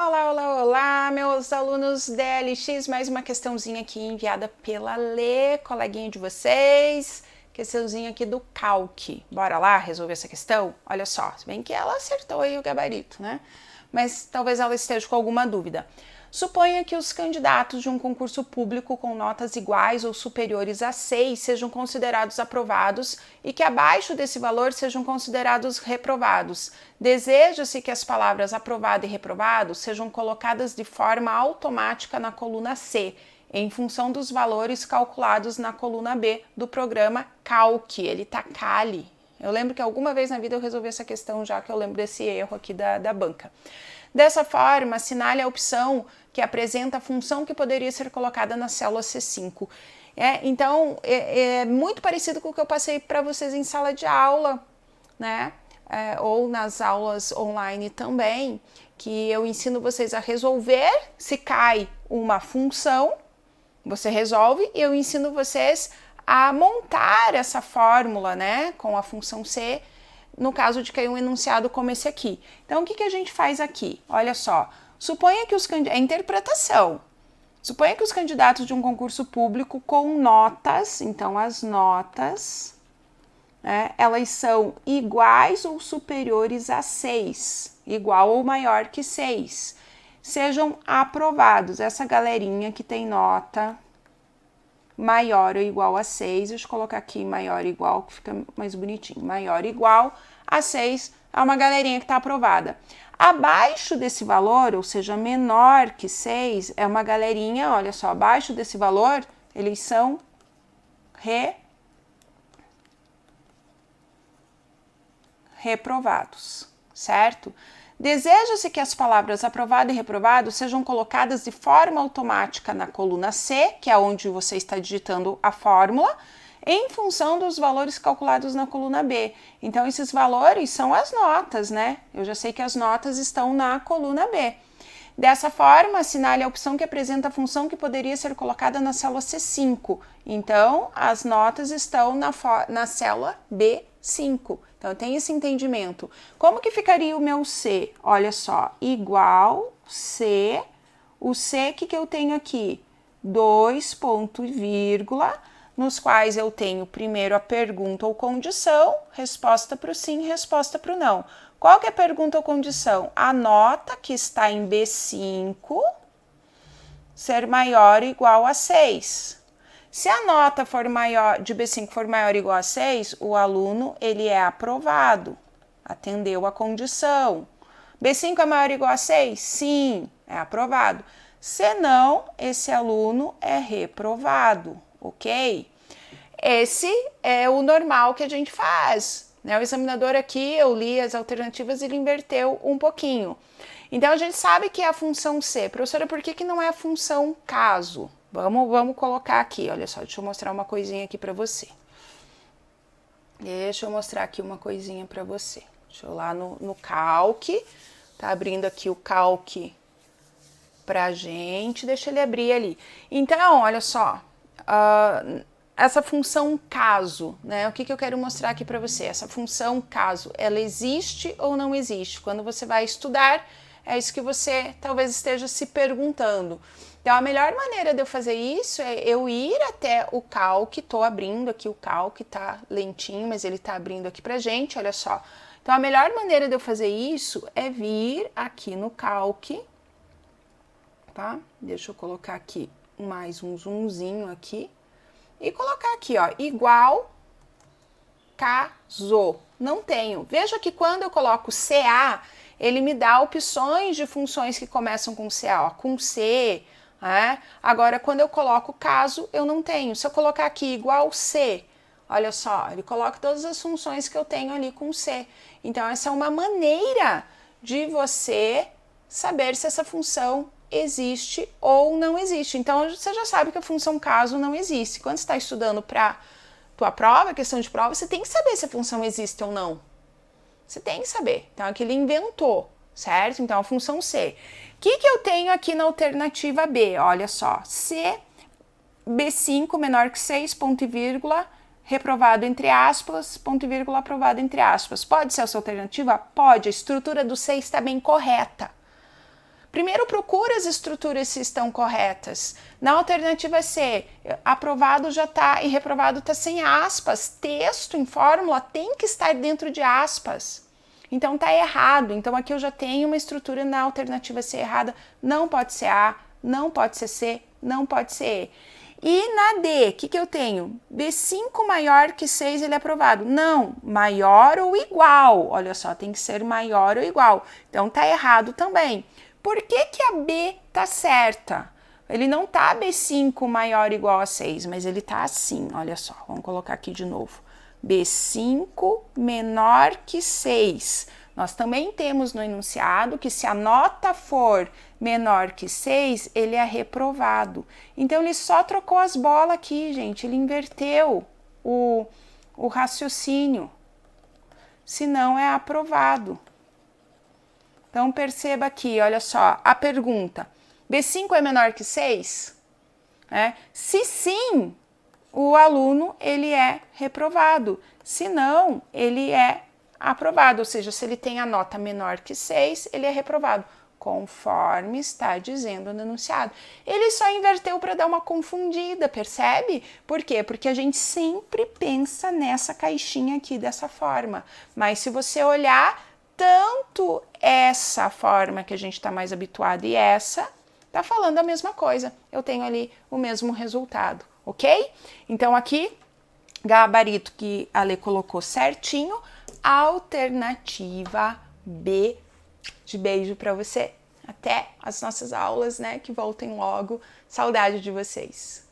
Olá, olá, olá, meus alunos DLX, mais uma questãozinha aqui enviada pela Lê, coleguinha de vocês, questãozinha aqui do Calc. Bora lá resolver essa questão? Olha só, se bem que ela acertou aí o gabarito, né? Mas talvez ela esteja com alguma dúvida. Suponha que os candidatos de um concurso público com notas iguais ou superiores a 6 sejam considerados aprovados e que abaixo desse valor sejam considerados reprovados. Deseja-se que as palavras aprovado e reprovado sejam colocadas de forma automática na coluna C, em função dos valores calculados na coluna B do programa Calc. Ele tá Cali. Eu lembro que alguma vez na vida eu resolvi essa questão, já que eu lembro desse erro aqui da banca. Dessa forma, assinale a opção que apresenta a função que poderia ser colocada na célula C5. Então, é muito parecido com o que eu passei para vocês em sala de aula, né? Ou nas aulas online também, que eu ensino vocês a resolver se cai uma função, você resolve, e eu ensino vocês a montar essa fórmula, né, com a função C, no caso de cair um enunciado como esse aqui. Então, o que a gente faz aqui? Olha só, suponha que é interpretação. Suponha que os candidatos de um concurso público com notas, então as notas, né, elas são iguais ou superiores a 6, igual ou maior que 6, sejam aprovados. Essa galerinha que tem nota maior ou igual a 6, deixa eu colocar aqui maior ou igual, que fica mais bonitinho, maior ou igual a 6, é uma galerinha que está aprovada. Abaixo desse valor, ou seja, menor que 6, é uma galerinha, olha só, abaixo desse valor, eles são reprovados, certo? Deseja-se que as palavras aprovado e reprovado sejam colocadas de forma automática na coluna C, que é onde você está digitando a fórmula, em função dos valores calculados na coluna B. Então, esses valores são as notas, né? Eu já sei que as notas estão na coluna B. Dessa forma, assinale a opção que apresenta a função que poderia ser colocada na célula C5. Então, as notas estão na célula B5. Então, tem esse entendimento. Como que ficaria o meu C? Olha só, igual C. O C, que eu tenho aqui? 2 ponto e vírgula, nos quais eu tenho primeiro a pergunta ou condição, resposta para o sim, resposta para o não. Qual que é a pergunta ou condição? A nota que está em B5 ser maior ou igual a 6. Se a nota for maior, de B5 for maior ou igual a 6, o aluno ele é aprovado, atendeu a condição. B5 é maior ou igual a 6? Sim, é aprovado. Se não, esse aluno é reprovado, ok? Esse é o normal que a gente faz. O examinador aqui, eu li as alternativas e ele inverteu um pouquinho. Então, a gente sabe que é a função C. Professora, por que não é a função caso? Vamos colocar aqui, olha só, deixa eu mostrar uma coisinha aqui para você. Deixa eu mostrar aqui uma coisinha para você. Deixa eu ir lá no Calc, tá abrindo aqui o Calc pra gente, deixa ele abrir ali. Então, olha só, essa função caso, né? O que eu quero mostrar aqui para você? Essa função caso, ela existe ou não existe? Quando você vai estudar, é isso que você talvez esteja se perguntando. Então, a melhor maneira de eu fazer isso é eu ir até o Calc, tô abrindo aqui o Calc, tá lentinho, mas ele tá abrindo aqui pra gente, olha só. Então, a melhor maneira de eu fazer isso é vir aqui no Calc, tá? Deixa eu colocar aqui mais um zoomzinho aqui. E colocar aqui, ó, igual caso. Não tenho. Veja que quando eu coloco CA, ele me dá opções de funções que começam com CA, ó, com C, né? Agora, quando eu coloco caso, eu não tenho. Se eu colocar aqui igual C, olha só, ele coloca todas as funções que eu tenho ali com C. Então, essa é uma maneira de você saber se essa função existe ou não existe. Então, você já sabe que a função caso não existe. Quando você está estudando para tua prova, questão de prova, você tem que saber se a função existe ou não. Você tem que saber. Então, aqui ele inventou, certo? Então, a função C. O que eu tenho aqui na alternativa B? Olha só, C, B5 menor que 6, ponto e vírgula, reprovado entre aspas, ponto e vírgula, aprovado entre aspas. Pode ser a sua alternativa? Pode. A estrutura do C está bem correta. Primeiro procura as estruturas se estão corretas. Na alternativa C, aprovado já está e reprovado está sem aspas. Texto em fórmula tem que estar dentro de aspas. Então tá errado. Então aqui eu já tenho uma estrutura na alternativa C errada. Não pode ser A, não pode ser C, não pode ser E. E na D, o que eu tenho? B5 maior que 6, ele é aprovado. Não, maior ou igual. Olha só, tem que ser maior ou igual. Então tá errado também. Por que que a B tá certa? Ele não tá B5 maior ou igual a 6, mas ele tá assim, olha só. Vamos colocar aqui de novo. B5 menor que 6. Nós também temos no enunciado que se a nota for menor que 6, ele é reprovado. Então, ele só trocou as bolas aqui, gente. Ele inverteu o raciocínio. Se não, é aprovado. Então, perceba aqui, olha só, a pergunta. B5 é menor que 6? Se sim, o aluno ele é reprovado. Se não, ele é aprovado. Ou seja, se ele tem a nota menor que 6, ele é reprovado, conforme está dizendo no enunciado. Ele só inverteu para dar uma confundida, percebe? Por quê? Porque a gente sempre pensa nessa caixinha aqui dessa forma. Mas se você olhar, tanto essa forma que a gente está mais habituado e essa, tá falando a mesma coisa. Eu tenho ali o mesmo resultado, ok? Então aqui, gabarito que a Lê colocou certinho, alternativa B. De beijo para você. Até as nossas aulas, né? Que voltem logo. Saudade de vocês.